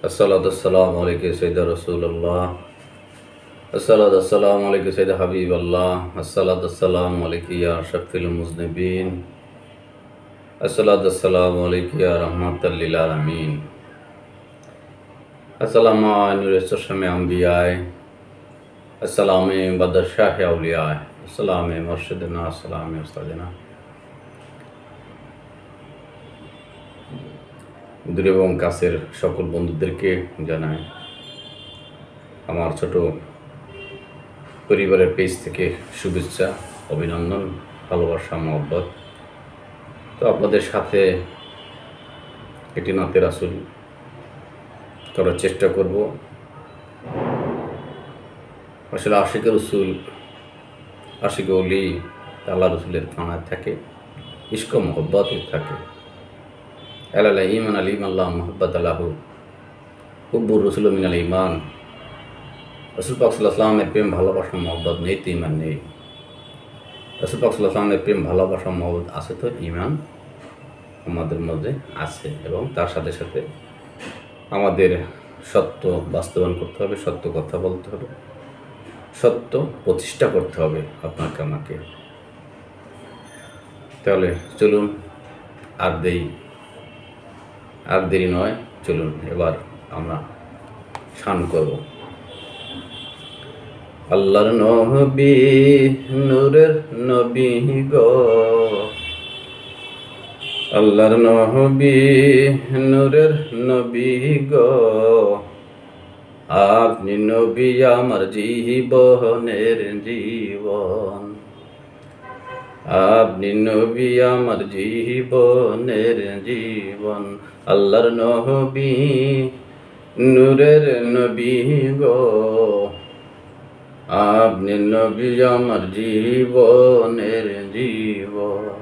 अस्सलामु अलैकुम सैयदा रसूलुल्लाह। अस्सलामु अलैकुम सैयदा हबीबल्लाह। अस्सलामु अलैकुम या अशरफिल मुज़निबीन। अस्सलामु अलैकुम या रहमतल लिल आलमीन। अस्सलामु नूर अंबियाए, अस्सलामु बदशाह औलिया, अस्सलामु मुर्शिदना, अस्सलामु उस्तादिना। দূর এবং কাছের সকল বন্ধুদেরকে জানাই আমার ছোট পরিবারের পেজ থেকে শুভেচ্ছা, অভিনন্দন, ভালোবাসা, মহব্বত। তো আপনাদের সাথে একটি নাতে রাসূল করার চেষ্টা করব। আসলে আশিক রসুল, আশিক ওলি আল্লাহ রসুলের খানায় থাকে, ইশক মহব্বতে থাকে। আল্লাহ ইমান আলিম আল্লাহ মোহাব্বত আল্লাহু হুব্বুর রসুল মিনাল ইমান। রসুল পাক সাল্লাল্লাহু আলাইহি ওয়াসাল্লামের প্রেম ভালোবাসা মহব্বত নেই তো ইমান নেই। রসুল পাক সাল্লাল্লাহু আলাইহি ওয়াসাল্লামের প্রেম ভালোবাসা মহব্বত আছে তো ইমান আমাদের মধ্যে আছে, এবং তার সাথে সাথে আমাদের সত্য বাস্তবায়ন করতে হবে, সত্য কথা বলতে হবে, সত্য প্রতিষ্ঠা করতে হবে আপনাকে আমাকে। তাহলে চলুন, আর দেরি নয়, চলুন এবার আমরা শান করব। আল্লাহর নবী নূরের নবী গো, আল্লাহর নবী নূরের নবী গো, আপনি নবী আমার জীবনের জীবন, আপনি নবী আমার জীবনের জীবন। আল্লাহর নবী নূরের নবী গো, আপনি নবী আমার জীবনের জীবন,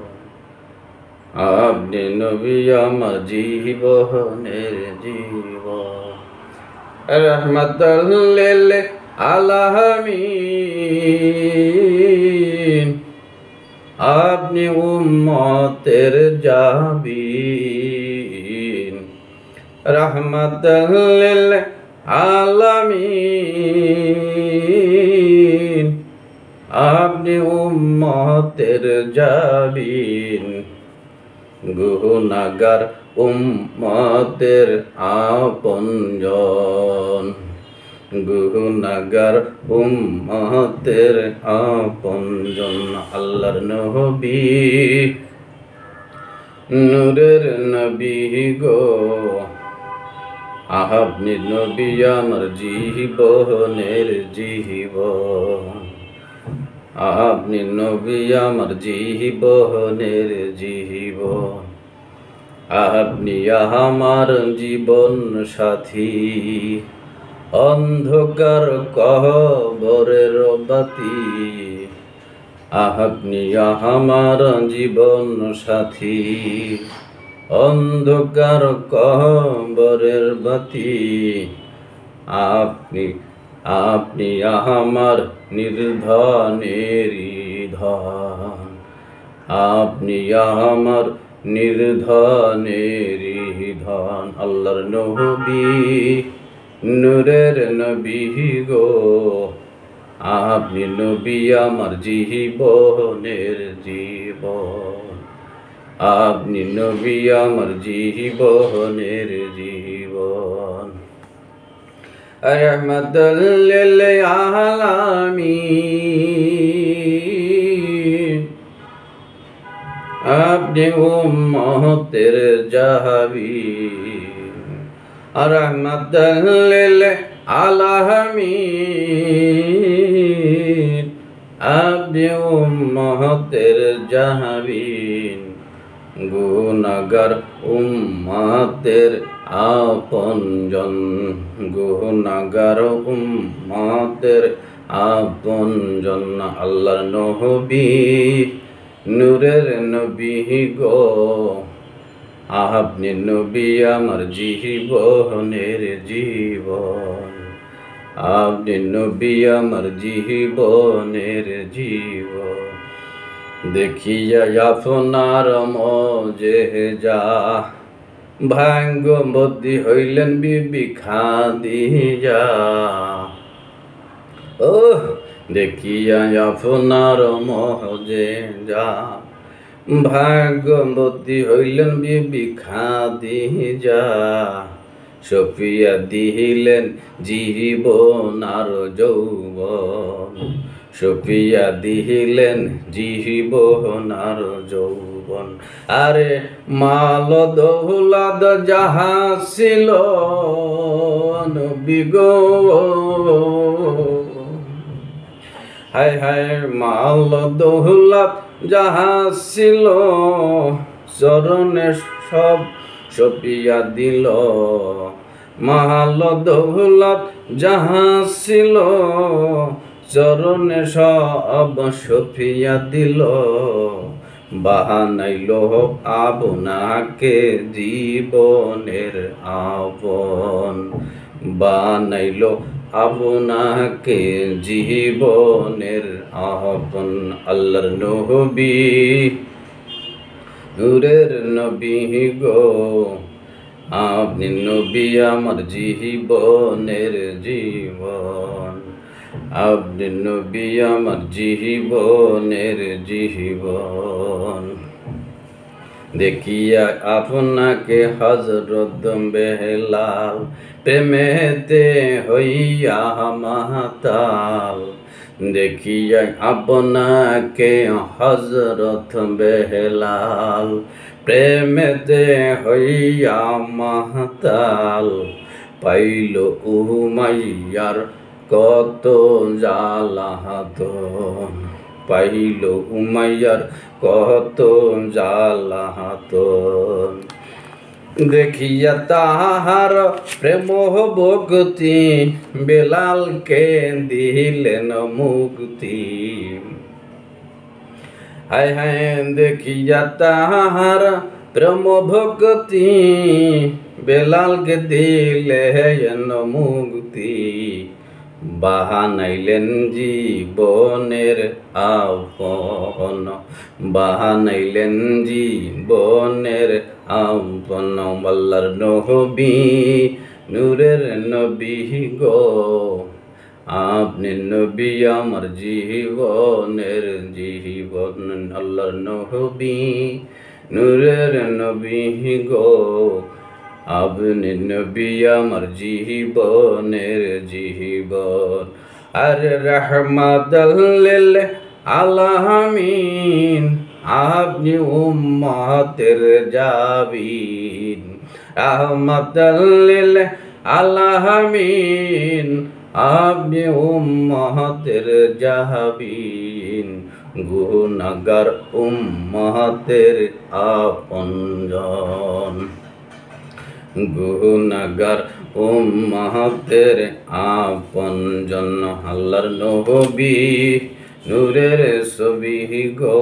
আপনি নবী আমার জীবনের জীবন। রহমাতাল লিল আলামিন, আপনি উম্মতের জাবিন। রহমাতাল লিল আলামিন, আপনি উম্মতের জাবিন। গুনাহগার উম্মতের আপনজন, গুনাহগার উম্মতের আপনজন। আল্লাহর নবী নূরের নবী গো, আপনি নবী আমার জীবনের জীবন, আপনি নবী আমার জীবনের জীবন। আপনি আমার জীবন সাথী, অন্ধকার কবরের বাতি। আপনি আমার জীবন সাথী, অন্ধকার কবরের বাতি। আপনি আমার নির্ধনের ধন, আপনি আমার নির্ধনের ধন। আল্লাহর নবী নূরের নবী গো, আপনি নবী আমার জীবনের জীবন, আপনি নবী আমার জীবনের জীবন। রহমাতাল লিল আলামিন, আপনি উম্মতের জাবিন। রহমাতাল লিল আলামিন, আপনি উম্মতের জাবিন। গুনাহগার উম্মতের আপনজন, গুনাহগার উম্মতের আপনজন। আল্লাহর নবী নূরের নবী গো, আপনি নবী আমার জীবনের জীবন, আপনি নবী আমার জীবনের জীবন। দেখিয়া আপনার মজেজা, ভাগ্যবতী হইলেন বিবি খাদিজা। ও দেখিয়া আপনার মহজেজা, ভাগ্যবতী হইলেন বিবি খাদিজা। সফিয়া দিলেন জীবন আর যৌবন, সফিয়া দিলেন জীবন আর যৌবন। আরে মাল দৌলাদ যাহা ছিল নবী গো, হায় হায় মাল দৌলাত যাহা ছিল চরণে সব সপিয়া দিল। মাল দৌলাত যাহা ছিল চরণে সব সপিয়া দিল। বাহানাইল আপনাকে জীবনের আপন, বানাইল আপনাকে জীবনের আপন। আল্লাহর নবী নূরের নবী গো, আপনি নবী আমার জীবনের জীবন, আপনি নবী আমার জীবনের জীবন। দেখিয়া আপনাকে হযরত বেলাল প্রেমেতে হইয়া মাতাল। দেখিয়া আপনাকে হযরত বেলাল প্রেমেতে হইয়া মাতাল। পাইল উমাইয়ার কত জ্বালাতন, পাইল উমাইয়ার কত জ্বালাতন। দেখিয়া তাহার প্রেম ভক্তি বেলালকে দিলেন মুক্তি। হায় হায় দেখিয়া তাহার প্রেম ভক্তি বেলালকে দিলেন মুক্তি। বাহানাইলেন জীবনের আপন, বাহানাইলেন জীবনের আপন। আল্লাহর নবী নূরের নবী গো, আপনি নবী আমার জীবনের জীবন। আল্লাহর নবী নূরের নবী গো, আপনি নবী আমার জীবনের জীবন। আরে রাহমাতাল লিল আলামিন, আপনি উম্মতের জাবিন। রাহমাতাল লিল আলামিন, আপনি উম্মতের জাবিন। গুনাহগার উম্মতের আপনজন, গুনাহগার উম্মতের আপনজন। আল্লাহর নবী নূরের ছবি গো,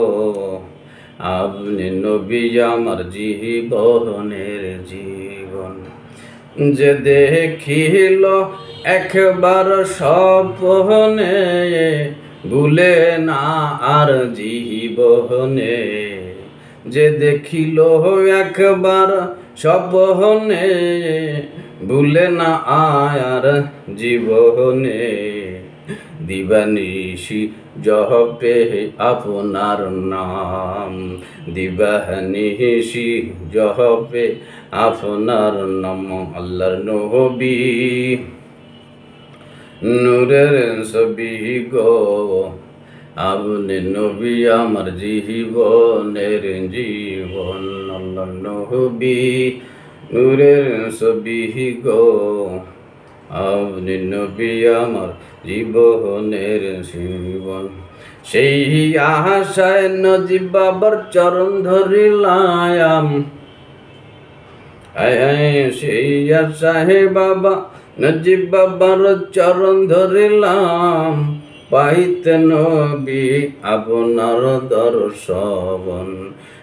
আপনি নবী আমার জীবনের জীবন। যে দেখিল একবার স্বপ্নে ভুলে না আর জীবনে। যে দেখিল একবার স্বপ্নে ভুলে না আর জীবনে। দিবানিশি জপে আপনার নাম, দিবানিশি জপে আপনার নাম। আল্লাহর নবী নূরের ছবি গো, আপনি নবী আমার জীবনের জীবন। আল্লাহর নবী নূরের ছবি গো, আপনি নবী আমার জীবনের জীবন। সেই আশায় নজিব বাবার চরণ ধরিলাম, সেই আশায় বাবা নজিব বাবার চরণ ধরিলাম। পাইতে নবী আপনার দর্শন,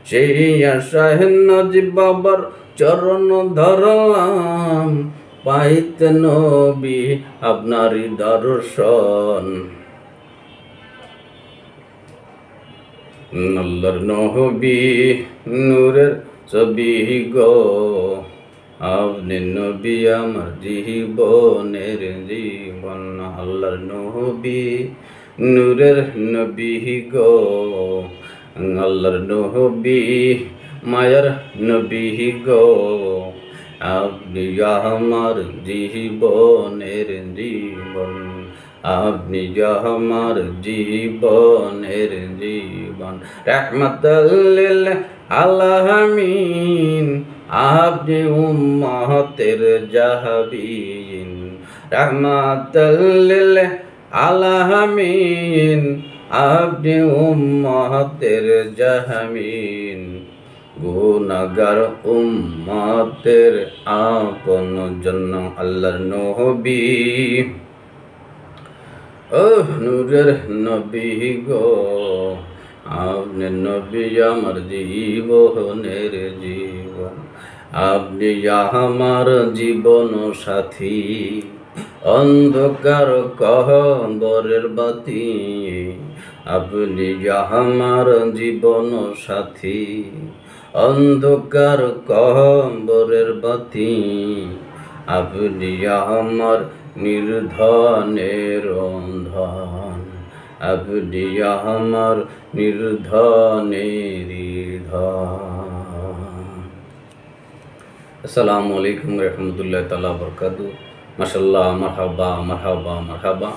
সেই আশায় নজিব বাবার চরণ ধরলাম। পাইতে নবী আপনারই দর্শন। আল্লাহর নবী নূরের ছবি গো, আপনি নবী আমার জীবনের জীবন, আল্লাহর নবী নূরের নবী গো, আল্লাহর নবী মায়ার নবী গো, আপনি আমার জীবনের জীবন, আপনি আমার জীবনের জীবন। রাহমাতাল লিল আলামিন, আপনি উম্মতের জাহাবিন। রাহমাতাল লিল আলামিন, আপনি উম্মতের জাহামিন। গুনাহগার উম্মতের আপন জন্য আল্লাহর নবী, ও নূরের নবী গো, আপনি নবী আমার জীবনের জীবন, আপনি আমার জীবন সাথী, অন্ধকার কবরের বাতি, আপনি আমার জীবন সাথী, অন্ধকার কবরের বাতি, আপনি আমার নির্ধনের রন্ধন, আপনি আমার নির্ধনের ধন। আসসালামু আলাইকুম রহমতুল্লাহ তাআলা বরকাতুহু। মাশাআল্লাহ, মারহাবা মারহাবা মারহাবা।